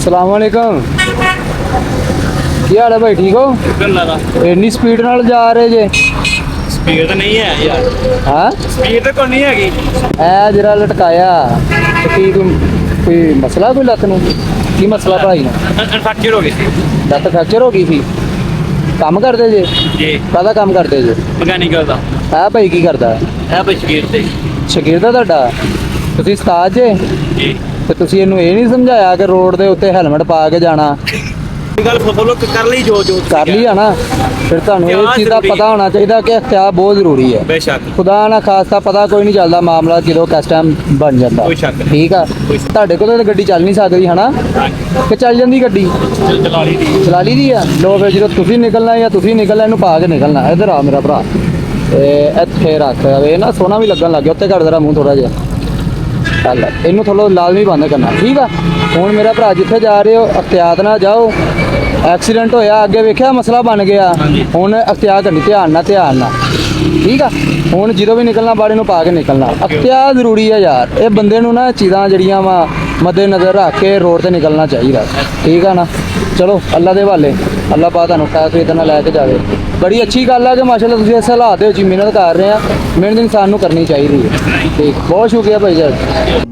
ਸਲਾਮੁਅਲੈਕਮ। ਕੀ ਹਾਲ ਹੈ ਭਾਈ, ਠੀਕ ਹੋ? ਇੰਨੀ ਸਪੀਡ ਨਾਲ ਜਾ ਰਹੇ ਜੇ? ਸਪੀਡ ਤਾਂ ਨਹੀਂ ਹੈ ਯਾਰ। ਹਾਂ ਸਪੀਡ ਤਾਂ ਕੋਈ ਨਹੀਂ ਹੈਗੀ। ਐ ਜਰਾ ਲਟਕਾਇਆ ਤੇ ਕੀ ਕੋਈ ਮਸਲਾ, ਕੋਈ ਲੱਤ ਨੂੰ ਕੀ ਮਸਲਾ ਭਾਈ ਨੂੰ? ਫ੍ਰੈਕਚਰ ਹੋ ਗਈ ਸੀ। ਲੱਤ ਫ੍ਰੈਕਚਰ ਹੋ ਗਈ ਸੀ। ਕੰਮ ਕਰਦੇ ਜੇ? ਜੀ ਕਾਹਦਾ ਕੰਮ ਕਰਦੇ ਜੇ? ਮਕੈਨਿਕਲ ਦਾ। ਹੈ ਭਾਈ ਕੀ ਕਰਦਾ? ਇਹ ਬਈ ਸ਼ਗੀਰ ਤੇ। ਸ਼ਗਿਰਦ ਆ ਤੁਹਾਡਾ? ਤੁਸੀਂ ਉਸਤਾਦ ਜੇ? ਜੀ। ਤੇ ਤੁਸੀਂ ਇਹਨੂੰ ਇਹ ਨਹੀਂ ਸਮਝਾਇਆ ਕਿ ਰੋਡ ਦੇ ਉੱਤੇ ਹੈਲਮਟ ਪਾ ਕੇ ਜਾਣਾ? ਇਹ ਗੱਲ ਫੋਲੋ ਕਰ ਲਈ ਜੋ ਜੋ ਕਰ ਲਈ ਆ ਨਾ, ਫਿਰ ਤੁਹਾਨੂੰ ਇਹ ਚੀਜ਼ ਦਾ ਪਤਾ ਹੋਣਾ ਚਾਹੀਦਾ ਕਿ ਇਖਤਿਆਰ ਬਹੁਤ ਜ਼ਰੂਰੀ ਹੈ। ਬੇਸ਼ੱਕ। ਖੁਦਾ ਨਾ ਖਾਸਤਾ ਪਤਾ ਕੋਈ ਨਹੀਂ ਚੱਲਦਾ ਮਾਮਲਾ ਕਿਦੋਂ ਕਿਸ ਟਾਈਮ ਬਣ ਜਾਂਦਾ। ਕੋਈ ਸ਼ੱਕ ਨਹੀਂ। ਠੀਕ ਆ। ਤੁਹਾਡੇ ਕੋਲ ਤਾਂ ਗੱਡੀ ਚੱਲ ਨਹੀਂ ਸਕਦੀ ਹਨਾ, ਕਿ ਚੱਲ ਜਾਂਦੀ ਗੱਡੀ? ਚਲਾ ਲਈ ਦੀ। ਚਲਾ ਲਈ ਦੀ ਆ। ਲੋ ਫਿਰ ਜਦੋਂ ਤੁਸੀਂ ਨਿਕਲਣਾ ਜਾਂ ਤੁਸੀਂ ਨਿਕਲਣਾ, ਇਹਨੂੰ ਪਾ ਕੇ ਨਿਕਲਣਾ। ਇੱਧਰ ਆ ਮੇਰਾ ਭਰਾ, ਇੱਥੇ ਰੱਖ। ਇਹ ਨਾ ਸੋਨਾ ਵੀ ਲੱਗਣ ਲੱਗ ਗਿਆ, ਉੱਤੇ ਕਰ ਦੇਣਾ ਮੂੰਹ ਥੋੜਾ ਜਿਹਾ। ਚੱਲ ਇਹਨੂੰ ਥੋੜਾ ਲਾਜ਼ਮੀ ਬੰਦ ਕਰਨਾ, ਠੀਕ ਆ? ਹੁਣ ਮੇਰਾ ਭਰਾ ਜਿੱਥੇ ਜਾ ਰਹੇ ਹੋ ਅਖਤਿਆਤ ਨਾਲ ਜਾਓ। ਐਕਸੀਡੈਂਟ ਹੋਇਆ ਅੱਗੇ ਵੇਖਿਆ, ਮਸਲਾ ਬਣ ਗਿਆ। ਹੁਣ ਅਖਤਿਆਰ ਕਰਨੀ, ਧਿਆਨ ਨਾਲ ਠੀਕ ਆ? ਹੁਣ ਜਦੋਂ ਵੀ ਨਿਕਲਣਾ ਬਾੜੇ ਨੂੰ ਪਾ ਕੇ ਨਿਕਲਣਾ। ਅਖਤਿਆਰ ਜ਼ਰੂਰੀ ਆ ਯਾਰ। ਇਹ ਬੰਦੇ ਨੂੰ ਨਾ ਚੀਜ਼ਾਂ ਜਿਹੜੀਆਂ ਵਾ ਮੱਦੇ ਨਜ਼ਰ ਰੱਖ ਕੇ ਰੋਡ ਤੇ ਨਿਕਲਣਾ ਚਾਹੀਦਾ, ਠੀਕ ਆ ਨਾ? ਚਲੋ ਅੱਲਾ ਦੇ ਹਵਾਲੇ। ਅੱਲਾ ਪਾ ਤੁਹਾਨੂੰ ਖੈਰ ਇਤਨਾ ਨਾਲ ਲੈ ਕੇ ਜਾਵੇ। ਬੜੀ ਅੱਛੀ ਗੱਲ ਆ ਕਿ ਮਾਸ਼ਾਅੱਲਾ ਤੁਸੀਂ ਇਸ ਹਾਲਾਤ ਦੇ ਵਿੱਚ ਮਿਹਨਤ ਕਰ ਰਹੇ ਆ। ਮਿਹਨਤ ਇਨਸਾਨ ਨੂੰ ਕਰਨੀ ਚਾਹੀਦੀ ਹੈ। ਠੀਕ, ਬਹੁਤ ਸ਼ੁਕਰੀਆ ਭਾਈ ਸਾਹਿਬ।